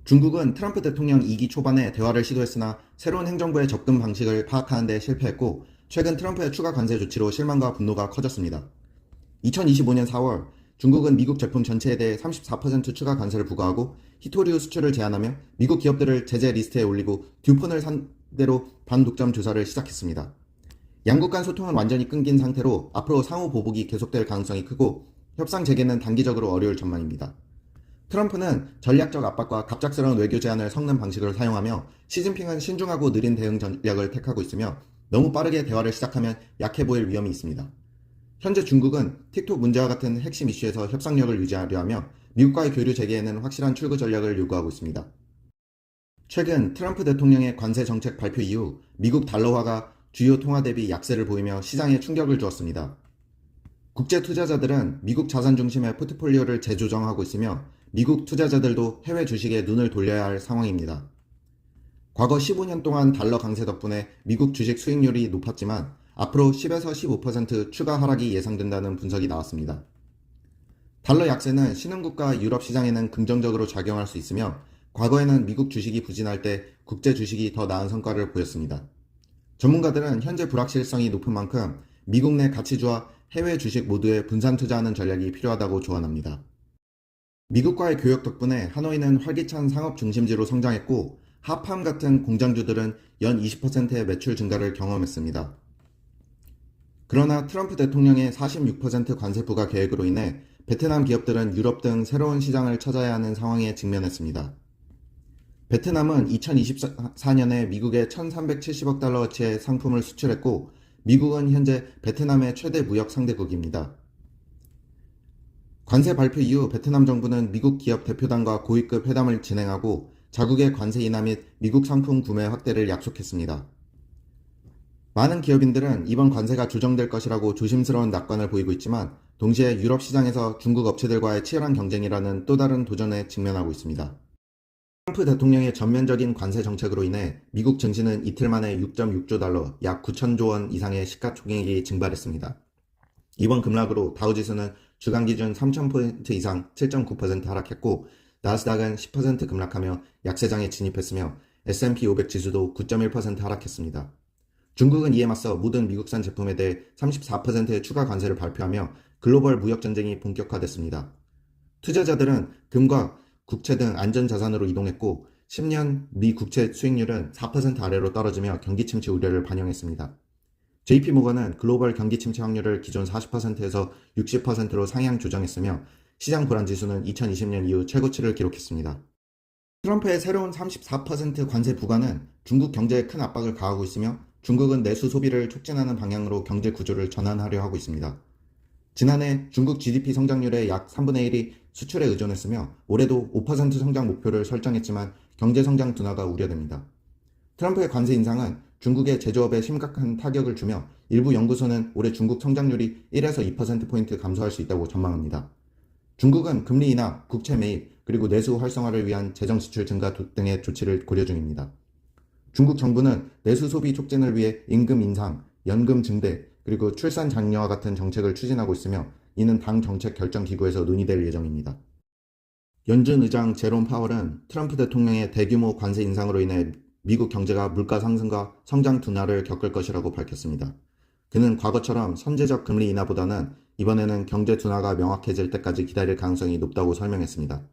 중국은 트럼프 대통령 2기 초반에 대화를 시도했으나 새로운 행정부의 접근 방식을 파악하는 데 실패했고, 최근 트럼프의 추가 관세 조치로 실망과 분노가 커졌습니다. 2025년 4월, 중국은 미국 제품 전체에 대해 34% 추가 관세를 부과하고 히토류 수출을 제한하며 미국 기업들을 제재 리스트에 올리고 듀폰을 상대로 반독점 조사를 시작했습니다. 양국 간 소통은 완전히 끊긴 상태로 앞으로 상호 보복이 계속될 가능성이 크고 협상 재개는 단기적으로 어려울 전망입니다. 트럼프는 전략적 압박과 갑작스러운 외교 제안을 섞는 방식을 사용하며 시진핑은 신중하고 느린 대응 전략을 택하고 있으며 너무 빠르게 대화를 시작하면 약해 보일 위험이 있습니다. 현재 중국은 틱톡 문제와 같은 핵심 이슈에서 협상력을 유지하려 하며 미국과의 교류 재개에는 확실한 출구 전략을 요구하고 있습니다. 최근 트럼프 대통령의 관세 정책 발표 이후 미국 달러화가 주요 통화 대비 약세를 보이며 시장에 충격을 주었습니다. 국제 투자자들은 미국 자산 중심의 포트폴리오를 재조정하고 있으며 미국 투자자들도 해외 주식에 눈을 돌려야 할 상황입니다. 과거 15년 동안 달러 강세 덕분에 미국 주식 수익률이 높았지만 앞으로 10에서 15% 추가 하락이 예상된다는 분석이 나왔습니다. 달러 약세는 신흥국가 유럽 시장에는 긍정적으로 작용할 수 있으며 과거에는 미국 주식이 부진할 때 국제 주식이 더 나은 성과를 보였습니다. 전문가들은 현재 불확실성이 높은 만큼 미국 내 가치주와 해외 주식 모두에 분산 투자하는 전략이 필요하다고 조언합니다. 미국과의 교역 덕분에 하노이는 활기찬 상업 중심지로 성장했고 하팜 같은 공장주들은 연 20%의 매출 증가를 경험했습니다. 그러나 트럼프 대통령의 46% 관세 부과 계획으로 인해 베트남 기업들은 유럽 등 새로운 시장을 찾아야 하는 상황에 직면했습니다. 베트남은 2024년에 미국에 1,370억 달러어치의 상품을 수출했고 미국은 현재 베트남의 최대 무역 상대국입니다. 관세 발표 이후 베트남 정부는 미국 기업 대표단과 고위급 회담을 진행하고 자국의 관세 인하 및 미국 상품 구매 확대를 약속했습니다. 많은 기업인들은 이번 관세가 조정될 것이라고 조심스러운 낙관을 보이고 있지만 동시에 유럽 시장에서 중국 업체들과의 치열한 경쟁이라는 또 다른 도전에 직면하고 있습니다. 트럼프 대통령의 전면적인 관세 정책으로 인해 미국 증시는 이틀 만에 6.6조 달러, 약 9천조 원 이상의 시가총액이 증발했습니다. 이번 급락으로 다우지수는 주간 기준 3,000포인트 이상 7.9% 하락했고 나스닥은 10% 급락하며 약세장에 진입했으며 S&P 500 지수도 9.1% 하락했습니다. 중국은 이에 맞서 모든 미국산 제품에 대해 34%의 추가 관세를 발표하며 글로벌 무역 전쟁이 본격화됐습니다. 투자자들은 금과 국채 등 안전자산으로 이동했고 10년 미 국채 수익률은 4% 아래로 떨어지며 경기 침체 우려를 반영했습니다. JP모건은 글로벌 경기 침체 확률을 기존 40%에서 60%로 상향 조정했으며 시장 불안 지수는 2020년 이후 최고치를 기록했습니다. 트럼프의 새로운 34% 관세 부과는 중국 경제에 큰 압박을 가하고 있으며 중국은 내수 소비를 촉진하는 방향으로 경제 구조를 전환하려 하고 있습니다. 지난해 중국 GDP 성장률의 약 3분의 1이 수출에 의존했으며 올해도 5% 성장 목표를 설정했지만 경제 성장 둔화가 우려됩니다. 트럼프의 관세 인상은 중국의 제조업에 심각한 타격을 주며 일부 연구소는 올해 중국 성장률이 1에서 2%포인트 감소할 수 있다고 전망합니다. 중국은 금리 인하, 국채 매입, 그리고 내수 활성화를 위한 재정 지출 증가 등의 조치를 고려 중입니다. 중국 정부는 내수 소비 촉진을 위해 임금 인상, 연금 증대, 그리고 출산 장려와 같은 정책을 추진하고 있으며 이는 당 정책 결정 기구에서 논의될 예정입니다. 연준 의장 제롬 파월은 트럼프 대통령의 대규모 관세 인상으로 인해 미국 경제가 물가 상승과 성장 둔화를 겪을 것이라고 밝혔습니다. 그는 과거처럼 선제적 금리 인하보다는 이번에는 경제 둔화가 명확해질 때까지 기다릴 가능성이 높다고 설명했습니다.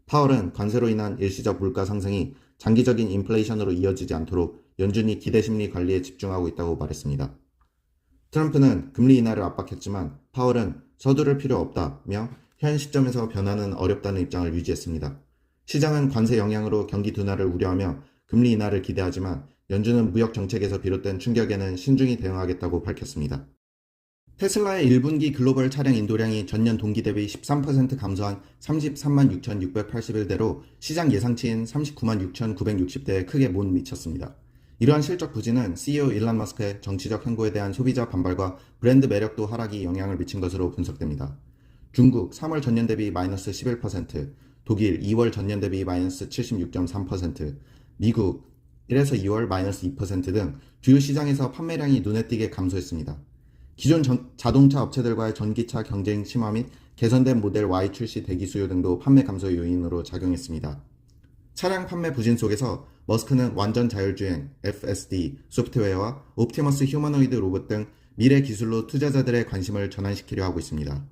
파월은 관세로 인한 일시적 물가 상승이 장기적인 인플레이션으로 이어지지 않도록 연준이 기대 심리 관리에 집중하고 있다고 말했습니다. 트럼프는 금리 인하를 압박했지만 파월은 서두를 필요 없다며 현 시점에서 변화는 어렵다는 입장을 유지했습니다. 시장은 관세 영향으로 경기 둔화를 우려하며 금리 인하를 기대하지만 연준은 무역 정책에서 비롯된 충격에는 신중히 대응하겠다고 밝혔습니다. 테슬라의 1분기 글로벌 차량 인도량이 전년 동기 대비 13% 감소한 33만 6,681대로 시장 예상치인 39만 6,960대에 크게 못 미쳤습니다. 이러한 실적 부진은 CEO 일론 머스크의 정치적 행보에 대한 소비자 반발과 브랜드 매력도 하락이 영향을 미친 것으로 분석됩니다. 중국 3월 전년 대비 마이너스 11%, 독일 2월 전년 대비 마이너스 76.3%, 미국 1에서 2월 마이너스 2% 등 주요 시장에서 판매량이 눈에 띄게 감소했습니다. 기존 자동차 업체들과의 전기차 경쟁 심화 및 개선된 모델 Y 출시 대기 수요 등도 판매 감소 요인으로 작용했습니다. 차량 판매 부진 속에서 머스크는 완전 자율주행, FSD, 소프트웨어와 옵티머스 휴머노이드 로봇 등 미래 기술로 투자자들의 관심을 전환시키려 하고 있습니다.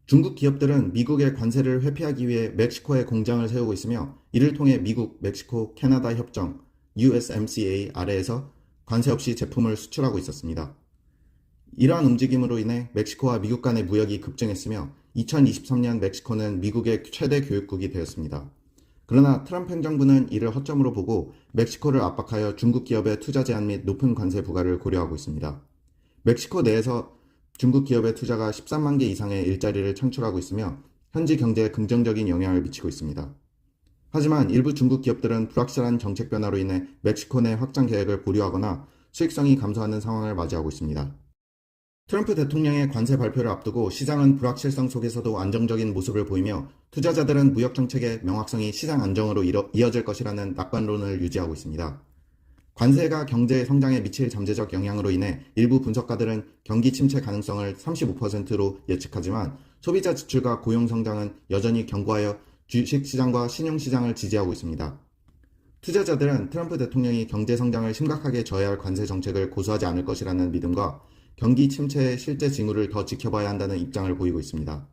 중국 기업들은 미국의 관세를 회피하기 위해 멕시코에 공장을 세우고 있으며 이를 통해 미국, 멕시코, 캐나다 협정 USMCA 아래에서 관세 없이 제품을 수출하고 있었습니다. 이러한 움직임으로 인해 멕시코와 미국 간의 무역이 급증했으며 2023년 멕시코는 미국의 최대 교육국이 되었습니다. 그러나 트럼프 행정부는 이를 허점으로 보고 멕시코를 압박하여 중국 기업의 투자 제한 및 높은 관세 부과를 고려하고 있습니다. 멕시코 내에서 중국 기업의 투자가 13만 개 이상의 일자리를 창출하고 있으며 현지 경제에 긍정적인 영향을 미치고 있습니다. 하지만 일부 중국 기업들은 불확실한 정책 변화로 인해 멕시코 내 확장 계획을 보류하거나 수익성이 감소하는 상황을 맞이하고 있습니다. 트럼프 대통령의 관세 발표를 앞두고 시장은 불확실성 속에서도 안정적인 모습을 보이며 투자자들은 무역 정책의 명확성이 시장 안정으로 이어질 것이라는 낙관론을 유지하고 있습니다. 관세가 경제 성장에 미칠 잠재적 영향으로 인해 일부 분석가들은 경기 침체 가능성을 35%로 예측하지만 소비자 지출과 고용 성장은 여전히 견고하여 주식시장과 신용시장을 지지하고 있습니다. 투자자들은 트럼프 대통령이 경제 성장을 심각하게 저해할 관세 정책을 고수하지 않을 것이라는 믿음과 경기 침체의 실제 징후를 더 지켜봐야 한다는 입장을 보이고 있습니다.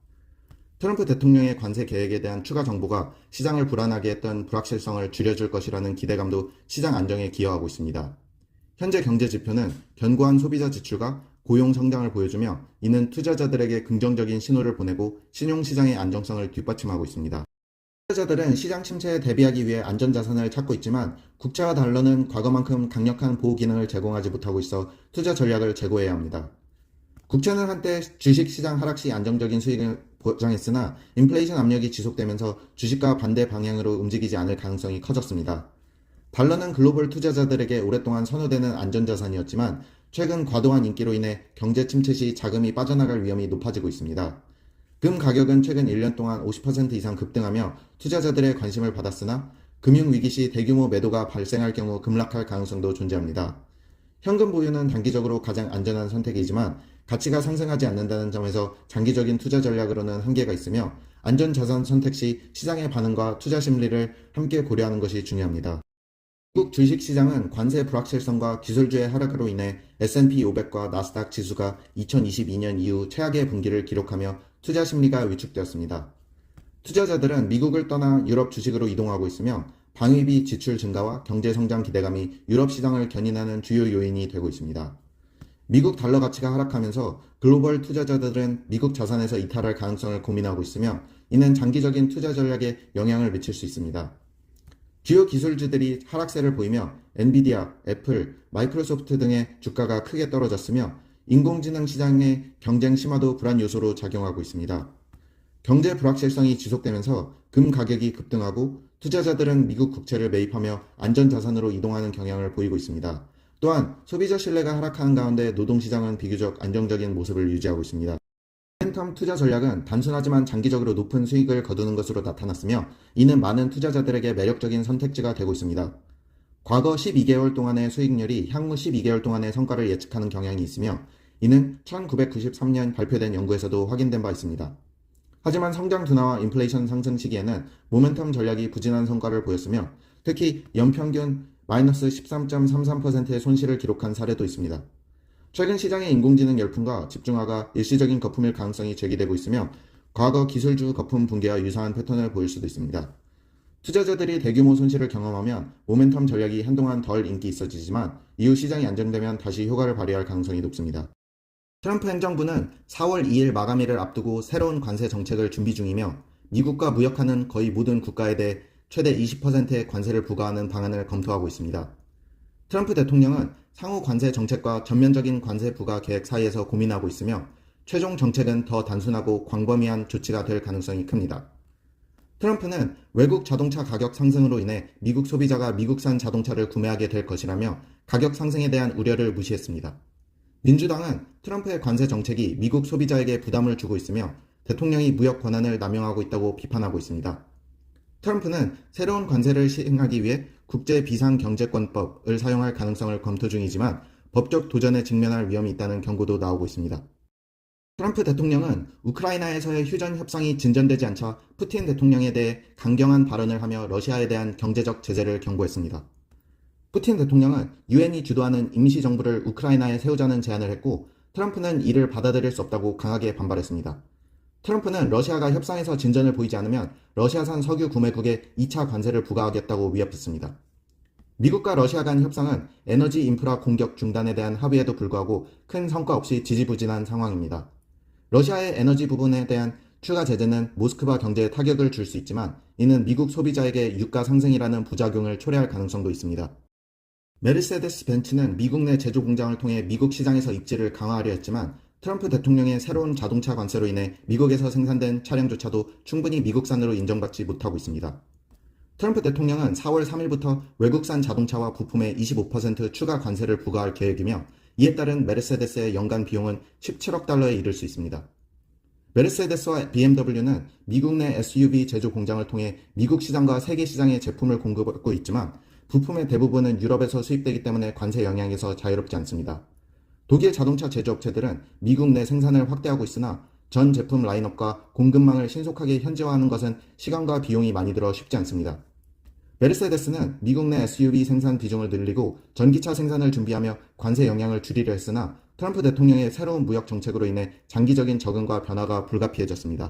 트럼프 대통령의 관세 계획에 대한 추가 정보가 시장을 불안하게 했던 불확실성을 줄여줄 것이라는 기대감도 시장 안정에 기여하고 있습니다. 현재 경제 지표는 견고한 소비자 지출과 고용 성장을 보여주며 이는 투자자들에게 긍정적인 신호를 보내고 신용시장의 안정성을 뒷받침하고 있습니다. 투자자들은 시장 침체에 대비하기 위해 안전자산을 찾고 있지만 국채와 달러는 과거만큼 강력한 보호 기능을 제공하지 못하고 있어 투자 전략을 재고해야 합니다. 국채는 한때 주식시장 하락 시 안정적인 수익을 보장했으나 인플레이션 압력이 지속되면서 주식과 반대 방향으로 움직이지 않을 가능성이 커졌습니다. 달러는 글로벌 투자자들에게 오랫동안 선호되는 안전자산이었지만 최근 과도한 인기로 인해 경제 침체 시 자금이 빠져나갈 위험이 높아지고 있습니다. 금 가격은 최근 1년 동안 50% 이상 급등하며 투자자들의 관심을 받았으나 금융위기 시 대규모 매도가 발생할 경우 급락할 가능성도 존재합니다. 현금 보유는 단기적으로 가장 안전한 선택이지만 가치가 상승하지 않는다는 점에서 장기적인 투자 전략으로는 한계가 있으며 안전자산 선택 시 시장의 반응과 투자 심리를 함께 고려하는 것이 중요합니다. 미국 주식시장은 관세 불확실성과 기술주의 하락으로 인해 S&P 500과 나스닥 지수가 2022년 이후 최악의 분기를 기록하며 투자 심리가 위축되었습니다. 투자자들은 미국을 떠나 유럽 주식으로 이동하고 있으며 방위비 지출 증가와 경제 성장 기대감이 유럽 시장을 견인하는 주요 요인이 되고 있습니다. 미국 달러 가치가 하락하면서 글로벌 투자자들은 미국 자산에서 이탈할 가능성을 고민하고 있으며 이는 장기적인 투자 전략에 영향을 미칠 수 있습니다. 주요 기술주들이 하락세를 보이며 엔비디아, 애플, 마이크로소프트 등의 주가가 크게 떨어졌으며 인공지능 시장의 경쟁 심화도 불안 요소로 작용하고 있습니다. 경제 불확실성이 지속되면서 금 가격이 급등하고 투자자들은 미국 국채를 매입하며 안전자산으로 이동하는 경향을 보이고 있습니다. 또한 소비자 신뢰가 하락하는 가운데 노동시장은 비교적 안정적인 모습을 유지하고 있습니다. 모멘텀 투자 전략은 단순하지만 장기적으로 높은 수익을 거두는 것으로 나타났으며 이는 많은 투자자들에게 매력적인 선택지가 되고 있습니다. 과거 12개월 동안의 수익률이 향후 12개월 동안의 성과를 예측하는 경향이 있으며 이는 1993년 발표된 연구에서도 확인된 바 있습니다. 하지만 성장 둔화와 인플레이션 상승 시기에는 모멘텀 전략이 부진한 성과를 보였으며 특히 연평균 마이너스 13.33%의 손실을 기록한 사례도 있습니다. 최근 시장의 인공지능 열풍과 집중화가 일시적인 거품일 가능성이 제기되고 있으며 과거 기술주 거품 붕괴와 유사한 패턴을 보일 수도 있습니다. 투자자들이 대규모 손실을 경험하면 모멘텀 전략이 한동안 덜 인기 있어지지만 이후 시장이 안정되면 다시 효과를 발휘할 가능성이 높습니다. 트럼프 행정부는 4월 2일 마감일을 앞두고 새로운 관세 정책을 준비 중이며 미국과 무역하는 거의 모든 국가에 대해 최대 20%의 관세를 부과하는 방안을 검토하고 있습니다. 트럼프 대통령은 상호 관세 정책과 전면적인 관세 부과 계획 사이에서 고민하고 있으며 최종 정책은 더 단순하고 광범위한 조치가 될 가능성이 큽니다. 트럼프는 외국 자동차 가격 상승으로 인해 미국 소비자가 미국산 자동차를 구매하게 될 것이라며 가격 상승에 대한 우려를 무시했습니다. 민주당은 트럼프의 관세 정책이 미국 소비자에게 부담을 주고 있으며 대통령이 무역 권한을 남용하고 있다고 비판하고 있습니다. 트럼프는 새로운 관세를 시행하기 위해 국제비상경제권법을 사용할 가능성을 검토 중이지만 법적 도전에 직면할 위험이 있다는 경고도 나오고 있습니다. 트럼프 대통령은 우크라이나에서의 휴전 협상이 진전되지 않자 푸틴 대통령에 대해 강경한 발언을 하며 러시아에 대한 경제적 제재를 경고했습니다. 푸틴 대통령은 유엔이 주도하는 임시정부를 우크라이나에 세우자는 제안을 했고 트럼프는 이를 받아들일 수 없다고 강하게 반발했습니다. 트럼프는 러시아가 협상에서 진전을 보이지 않으면 러시아산 석유 구매국에 2차 관세를 부과하겠다고 위협했습니다. 미국과 러시아 간 협상은 에너지 인프라 공격 중단에 대한 합의에도 불구하고 큰 성과 없이 지지부진한 상황입니다. 러시아의 에너지 부분에 대한 추가 제재는 모스크바 경제에 타격을 줄 수 있지만 이는 미국 소비자에게 유가 상승이라는 부작용을 초래할 가능성도 있습니다. 메르세데스 벤츠는 미국 내 제조 공장을 통해 미국 시장에서 입지를 강화하려 했지만 트럼프 대통령의 새로운 자동차 관세로 인해 미국에서 생산된 차량조차도 충분히 미국산으로 인정받지 못하고 있습니다. 트럼프 대통령은 4월 3일부터 외국산 자동차와 부품에 25% 추가 관세를 부과할 계획이며 이에 따른 메르세데스의 연간 비용은 17억 달러에 이를 수 있습니다. 메르세데스와 BMW는 미국 내 SUV 제조 공장을 통해 미국 시장과 세계 시장에 제품을 공급하고 있지만 부품의 대부분은 유럽에서 수입되기 때문에 관세 영향에서 자유롭지 않습니다. 독일 자동차 제조업체들은 미국 내 생산을 확대하고 있으나 전 제품 라인업과 공급망을 신속하게 현지화하는 것은 시간과 비용이 많이 들어 쉽지 않습니다. 메르세데스는 미국 내 SUV 생산 비중을 늘리고 전기차 생산을 준비하며 관세 영향을 줄이려 했으나 트럼프 대통령의 새로운 무역 정책으로 인해 장기적인 적응과 변화가 불가피해졌습니다.